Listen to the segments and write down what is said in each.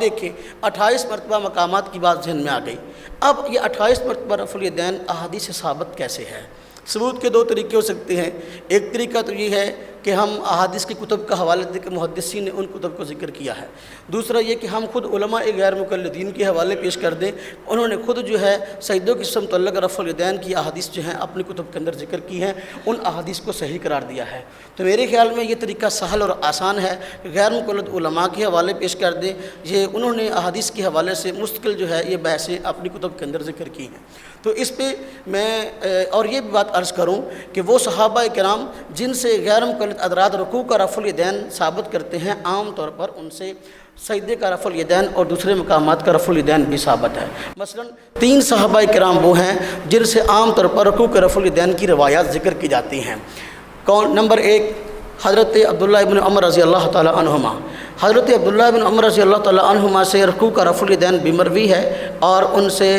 دیکھیں 28 مرتبہ مقامات کی بات ذہن میں آ گئی۔ اب یہ 28 مرتبہ رفع الیدین احادیث سے ثابت کیسے ہے؟ ثبوت کے دو طریقے ہو سکتے ہیں۔ ایک طریقہ تو یہ ہے کہ ہم احادیث کی کتب کا حوالہ دے کے محدثین نے ان کتب کو ذکر کیا ہے۔ دوسرا یہ کہ ہم خود علماء غیر مقلدین کے حوالے پیش کر دیں، انہوں نے خود جو ہے سجدوں کی سمت متعلق رفع الیدین کی احادیث جو ہیں اپنی کتب کے اندر ذکر کی ہیں، ان احادیث کو صحیح قرار دیا ہے۔ تو میرے خیال میں یہ طریقہ سہل اور آسان ہے کہ غیر مقلد علماء کے حوالے پیش کر دیں، یہ انہوں نے احادیث کے حوالے سے مستقل جو ہے یہ بحثیں اپنی کتب کے اندر ذکر کی ہیں۔ تو اس پہ میں اور یہ بھی بات عرض کروں کہ وہ صحابہ کرام جن سے غیر مقلد حضرات رکوع کا رفع الیدین ثابت کرتے ہیں، عام طور پر ان سے سجدے کا رفع الیدین اور دوسرے مقامات کا رفع الیدین بھی ثابت ہے۔ مثلا 3 صحابہ کرام وہ ہیں جن سے عام طور پر رکوع کے رفع الیدین کی روایات ذکر کی جاتی ہیں۔ کون؟ نمبر 1 حضرت عبداللہ ابن عمر رضی اللہ تعالی عنہما۔ حضرت عبداللہ ابن عمر رضی اللہ تعالی عنہما سے رکوع کا رفع الیدین بھی مروی ہے اور ان سے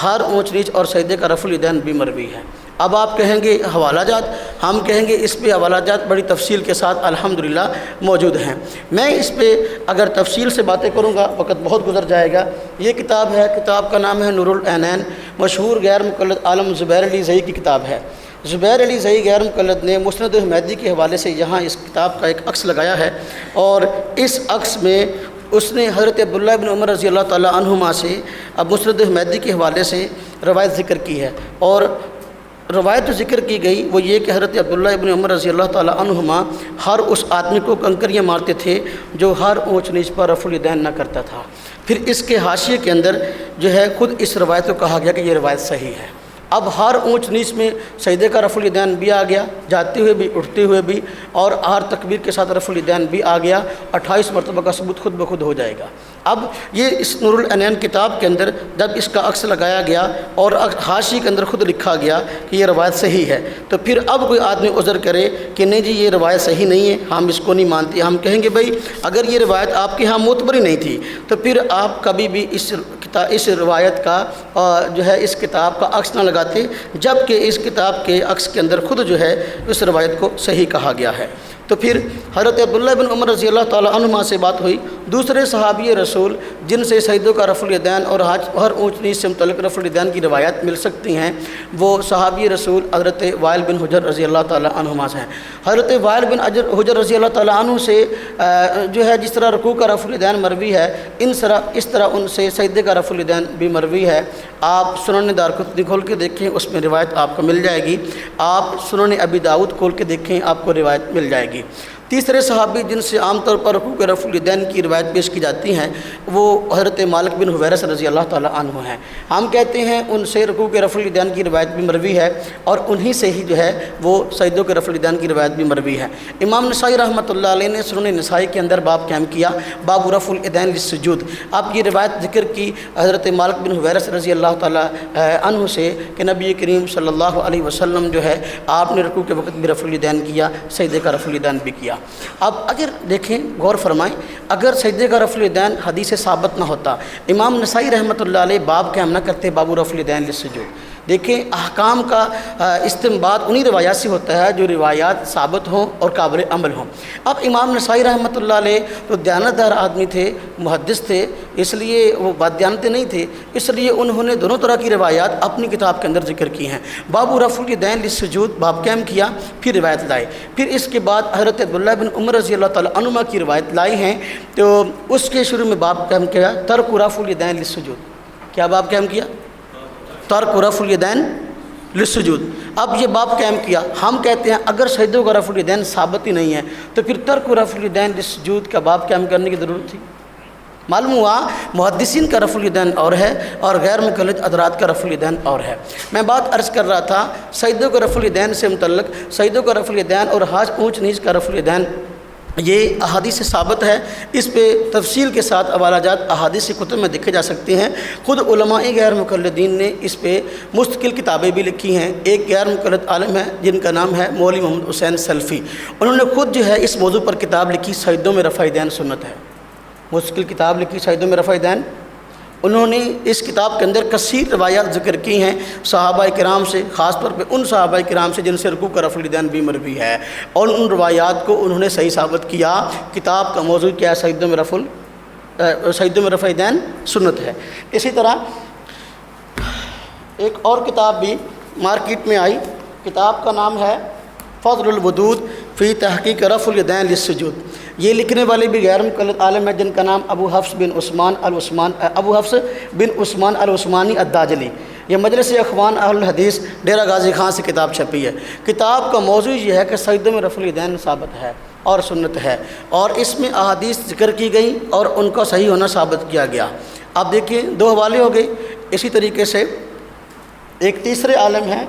ہر اونچ نیچ اور سجدے کا رفع الیدین بھی مروی ہے۔ اب آپ کہیں گے حوالہ جات، ہم کہیں گے اس پہ حوالہ جات بڑی تفصیل کے ساتھ الحمدللہ موجود ہیں۔ میں اس پہ اگر تفصیل سے باتیں کروں گا وقت بہت گزر جائے گا۔ یہ کتاب ہے، کتاب کا نام ہے نور العینین، مشہور غیر مقلد عالم زبیر علی زئی کی کتاب ہے۔ زبیر علی زئی غیر مقلد نے مسند حمیدی کے حوالے سے یہاں اس کتاب کا ایک عکس لگایا ہے، اور اس عکس میں اس نے حضرت عبداللہ ابن عمر رضی اللہ تعالی عنہما سے اب مسند حمیدی کے حوالے سے روایت ذکر کی ہے، اور روایت جو ذکر کی گئی وہ یہ کہ حضرت عبداللہ ابن عمر رضی اللہ تعالی عنہما ہر اس آدمی کو کنکریاں مارتے تھے جو ہر اونچ نیچ پر رفع الیدین نہ کرتا تھا۔ پھر اس کے حاشیے کے اندر جو ہے خود اس روایت کو کہا گیا کہ یہ روایت صحیح ہے۔ اب ہر اونچ نیچ میں سجدے کا رفع الیدین بھی آ گیا، جاتے ہوئے بھی اٹھتے ہوئے بھی، اور ہر تکبیر کے ساتھ رفع الیدین بھی آ گیا۔ 28 مرتبہ کا ثبوت خود بخود ہو جائے گا۔ اب یہ اس نور العینین کتاب کے اندر جب اس کا عکس لگایا گیا اور حاشیے کے اندر خود لکھا گیا کہ یہ روایت صحیح ہے، تو پھر اب کوئی آدمی عذر کرے کہ نہیں جی یہ روایت صحیح نہیں ہے، ہم اس کو نہیں مانتے، ہم کہیں گے بھائی اگر یہ روایت آپ کے ہاں معتبر ہی نہیں تھی تو پھر آپ کبھی بھی اس روایت کا جو ہے اس کتاب کا عکس نہ لگاتے، جبکہ اس کتاب کے عکس کے اندر خود جو ہے اس روایت کو صحیح کہا گیا ہے۔ تو پھر حضرت عبداللہ بن عمر رضی اللہ تعالی عنہما سے بات ہوئی، دوسرے صحابی رسول جن سے سجدوں کا رفع الیدین اور ہر اونچ نیچ سے متعلق رفع الیدین کی روایات مل سکتی ہیں، وہ صحابی رسول حضرت وائل بن حجر رضی اللہ تعالی عنہما سے ہیں۔ حضرت وائل بن حجر رضی اللہ تعالی عنہ سے جو ہے جس طرح رکوع کا رفع الیدین مروی ہے، اس طرح ان سے سجدے کا رفع الیدین بھی مروی ہے۔ آپ سنن دارقطنی کھول کے دیکھیں، اس میں روایت آپ کو مل جائے گی۔ آپ سنن ابی داؤد کھول کے دیکھیں، آپ کو روایت مل جائے گی۔ تیسرے صحابی جن سے عام طور پر رکوع کے رفع الیدین کی روایت پیش کی جاتی ہیں وہ حضرت مالک بن حویرث رضی اللہ تعالی عنہ ہیں۔ ہم کہتے ہیں ان سے رکوع کے رفع الیدین کی روایت بھی مروی ہے، اور انہی سے ہی جو ہے وہ سجدوں کے رفع الیدین کی روایت بھی مروی ہے۔ امام نسائی رحمۃ اللہ علیہ نے سنن نسائی کے اندر باب قائم کیا، باب رفع الیدین للسجود۔ اب یہ روایت ذکر کی حضرت مالک بن حویرث رضی اللہ تعالی عنہ سے کہ نبی کریم صلی اللہ علیہ وسلم جو ہے آپ نے رکوع کے وقت بھی رفع الیدین کیا، سجدے کا رفع الیدین بھی کیا۔ اب اگر دیکھیں غور فرمائیں، اگر سجدے کا رفع الیدین حدیث ثابت نہ ہوتا، امام نسائی رحمۃ اللہ علیہ باب قائم نہ کرتے باب رفع الیدین للسجود۔ دیکھیں احکام کا استنباط انہی روایات سے ہوتا ہے جو روایات ثابت ہوں اور قابل عمل ہوں۔ اب امام نسائی رحمۃ اللہ علیہ تو دیانتدار آدمی تھے، محدث تھے، اس لیے وہ بددیانتے نہیں تھے، اس لیے انہوں نے دونوں طرح کی روایات اپنی کتاب کے اندر ذکر کی ہیں۔ باب رفع الیدین للسجود باب قائم کیا، پھر روایت لائے، پھر اس کے بعد حضرت عبداللہ بن عمر رضی اللہ تعالی عنہما کی روایت لائی ہیں، تو اس کے شروع میں باب قائم کیا ترک رفع الیدین للسجود۔ کیا باب قائم کیا؟ ترک رفع الیدین للسجود۔ اب یہ باب قائم کیا، ہم کہتے ہیں اگر سجدوں کا رفع الیدین ثابت ہی نہیں ہے تو پھر ترک رفع الیدین للسجود کا باب قائم کرنے کی ضرورت تھی؟ معلوم ہوا محدثین کا رفع الیدین اور ہے اور غیر مقلد حضرات کا رفع الیدین اور ہے۔ میں بات عرض کر رہا تھا سجدوں کا رفع الیدین سے متعلق، سجدوں کا رفع الیدین اور ہاتھ اونچ نیچ کا رفع الیدین یہ احادیث سے ثابت ہے۔ اس پہ تفصیل کے ساتھ حوالہ جات احادیث کی کتب میں دیکھے جا سکتے ہیں۔ خود علماء غیر مقلدین نے اس پہ مستقل کتابیں بھی لکھی ہیں۔ ایک غیر مقلد عالم ہے جن کا نام ہے مولوی محمد حسین سلفی، انہوں نے خود جو ہے اس موضوع پر کتاب لکھی سجدوں میں رفع الیدین سنت ہے، مستقل کتاب لکھی سجدوں میں رفع الیدین۔ انہوں نے اس کتاب کے اندر کثیر روایات ذکر کی ہیں صحابہ کرام سے، خاص طور پہ ان صحابہ کرام سے جن سے رکوع کا رفع الیدین بھی مروی ہے، اور ان روایات کو انہوں نے صحیح ثابت کیا۔ کتاب کا موضوع کیا ہے؟ سجدوں میں رفع سجدوں میں رفع دین سنت ہے۔ اسی طرح ایک اور کتاب بھی مارکیٹ میں آئی، کتاب کا نام ہے فضل الودود فی تحقیق رفع الیدین للسجود۔ یہ لکھنے والے بھی غیر مقلد عالم ہیں جن کا نام ابو حفص بن عثمان العثمانی الداجلی۔ یہ مجلس اخوان اہل الحدیث ڈیرہ غازی خان سے کتاب چھپی ہے۔ کتاب کا موضوع یہ ہے کہ سجدوں میں رفع الیدین ثابت ہے اور سنت ہے، اور اس میں احادیث ذکر کی گئی اور ان کا صحیح ہونا ثابت کیا گیا۔ آپ دیکھیے دو حوالے ہو گئے۔ اسی طریقے سے ایک تیسرے عالم ہیں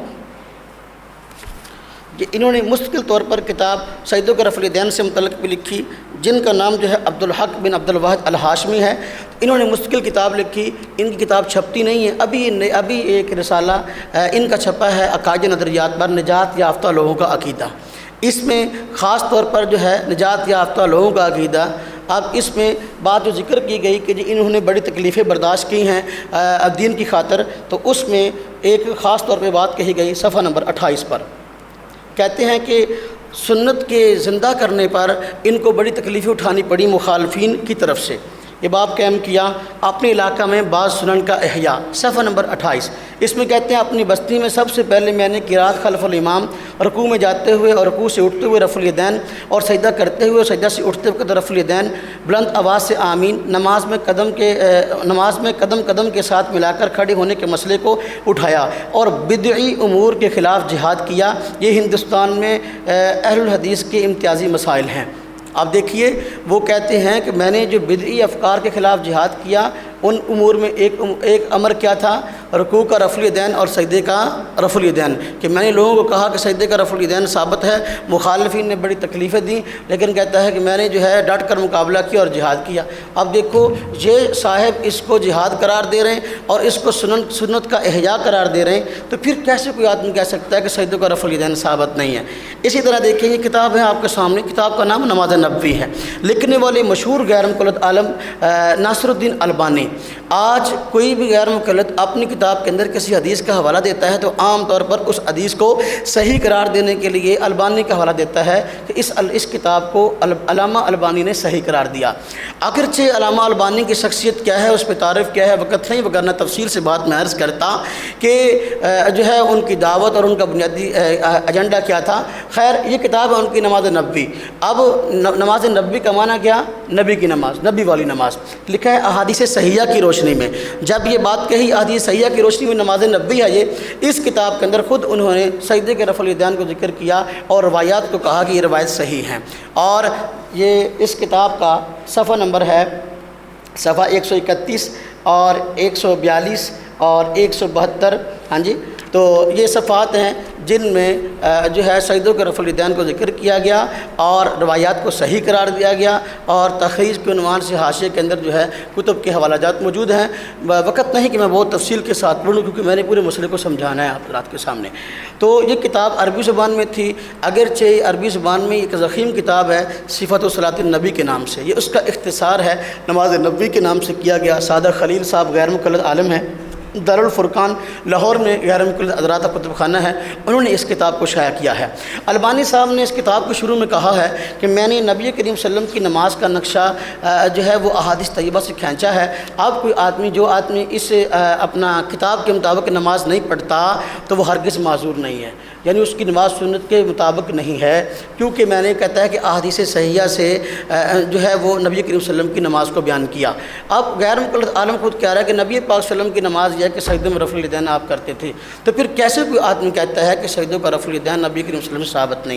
کہ انہوں نے مستقل طور پر کتاب سجدوں کے رفع الیدین سے متعلق بھی لکھی، جن کا نام جو ہے عبدالحق بن عبدالواحد الہاشمی ہے۔ انہوں نے مستقل کتاب لکھی، ان کی کتاب چھپتی نہیں ہے، ابھی ایک رسالہ ان کا چھپا ہے عقائد نظریات پر نجات یافتہ لوگوں کا عقیدہ۔ اس میں خاص طور پر جو ہے نجات یافتہ لوگوں کا عقیدہ، اب اس میں بات جو ذکر کی گئی کہ انہوں نے بڑی تکلیفیں برداشت کی ہیں دین کی خاطر، تو اس میں ایک خاص طور پہ بات کہی گئی صفحہ نمبر 28 پر۔ کہتے ہیں کہ سنت کے زندہ کرنے پر ان کو بڑی تکلیفیں اٹھانی پڑی مخالفین کی طرف سے۔ یہ باب قائم کیا اپنے علاقہ میں بعض سنن کا احیاء، صفحہ نمبر 28۔ اس میں کہتے ہیں اپنی بستی میں سب سے پہلے میں نے قرات خلف الامام، رکوع میں جاتے ہوئے اور رکوع سے اٹھتے ہوئے رفع الیدین، اور سجدہ کرتے ہوئے اور سجدہ سے اٹھتے وقت رفع الیدین، بلند آواز سے آمین، نماز میں قدم قدم کے ساتھ ملا کر کھڑے ہونے کے مسئلے کو اٹھایا، اور بدعی امور کے خلاف جہاد کیا۔ یہ ہندوستان میں اہل الحدیث کے امتیازی مسائل ہیں۔ آپ دیکھیے وہ کہتے ہیں کہ میں نے جو بدعی افکار کے خلاف جہاد کیا، ان امور میں ایک امر کیا تھا، رکوع کا رفع الیدین اور سجدے کا رفع الیدین، کہ میں نے لوگوں کو کہا کہ سجدے کا رفع الیدین ثابت ہے، مخالفین نے بڑی تکلیفیں دیں، لیکن کہتا ہے کہ میں نے جو ہے ڈٹ کر مقابلہ کیا اور جہاد کیا۔ اب دیکھو یہ صاحب اس کو جہاد قرار دے رہے ہیں اور اس کو سنت کا احیاء قرار دے رہے ہیں، تو پھر کیسے کوئی آدمی کہہ سکتا ہے کہ سجدوں کا رفع الیدین ثابت نہیں ہے؟ اسی طرح دیکھیں یہ کتاب ہے آپ کے سامنے، کتاب کا نام نماز نبوی ہے، لکھنے والے مشہور غیر مقلد عالم ناصر الدین البانی۔ آج کوئی بھی غیر مقلد اپنی کتاب کے اندر کسی حدیث کا حوالہ دیتا ہے تو عام طور پر اس حدیث کو صحیح قرار دینے کے لیے البانی کا حوالہ دیتا ہے کہ اس کتاب کو علامہ البانی نے صحیح قرار دیا۔ اگرچہ علامہ البانی کی شخصیت کیا ہے، اس پہ تعارف کیا ہے، وقت نہیں وغیرہ تفصیل سے بات میں عرض کرتا کہ جو ہے ان کی دعوت اور ان کا بنیادی ایجنڈا کیا تھا۔ خیر یہ کتاب ہے ان کی نماز نبوی۔ اب نماز نبوی کا معنی کیا؟ نبی کی نماز، نبی والی نماز۔ لکھا ہے احادیث صحیحہ کی روشنی میں، جب یہ بات کہی احادیث صحیحہ کی روشنی میں نماز نبوی ہے یہ، اس کتاب کے اندر خود انہوں نے سجدے کے رفع الیدین کو ذکر کیا اور روایات کو کہا کہ یہ روایت صحیح ہیں۔ اور یہ اس کتاب کا صفحہ نمبر ہے صفحہ 131 اور 142 اور 172، ہاں جی، تو یہ صفحات ہیں جن میں جو ہے سجدوں کے رفع الیدین کو ذکر کیا گیا اور روایات کو صحیح قرار دیا گیا، اور تخریج کے عنوان سے حاشیے کے اندر جو ہے کتب کے حوالہ جات موجود ہیں۔ وقت نہیں کہ میں بہت تفصیل کے ساتھ پڑھوں کیونکہ میں نے پورے مسئلے کو سمجھانا ہے آپ حضرات کے سامنے۔ تو یہ کتاب عربی زبان میں تھی، اگرچہ عربی زبان میں ایک ضخیم کتاب ہے صفت صلاۃ النبی کے نام سے، یہ اس کا اختصار ہے نماز نبوی کے نام سے کیا گیا۔ صادق خلیل صاحب غیر مقلد عالم ہیں، دارالفرقان لاہور میں غیر مقلد حضرات کا کتب خانہ ہے، انہوں نے اس کتاب کو شائع کیا ہے۔ البانی صاحب نے اس کتاب کو شروع میں کہا ہے کہ میں نے نبی کریم صلی اللہ علیہ وسلم کی نماز کا نقشہ جو ہے وہ احادیث طیبہ سے کھینچا ہے۔ اب کوئی آدمی جو آدمی اس اپنا کتاب کے مطابق نماز نہیں پڑھتا تو وہ ہرگز معذور نہیں ہے، یعنی اس کی نماز سنت کے مطابق نہیں ہے، کیونکہ میں نے کہتا ہے کہ احادیث صحیحہ سے جو ہے وہ نبی کریم صلی اللہ علیہ وسلم کی نماز کو بیان کیا۔ اب غیر مقلد عالم خود کہہ رہا ہے کہ نبی پاک صلی اللہ علیہ وسلم کی نماز یہ ہے کہ سجدوں میں رفع الیدین آپ کرتے تھے، تو پھر کیسے کوئی آدمی کہتا ہے کہ سجدوں کا رفع الیدین نبی کریم صلی اللہ علیہ وسلم سے ثابت نہیں؟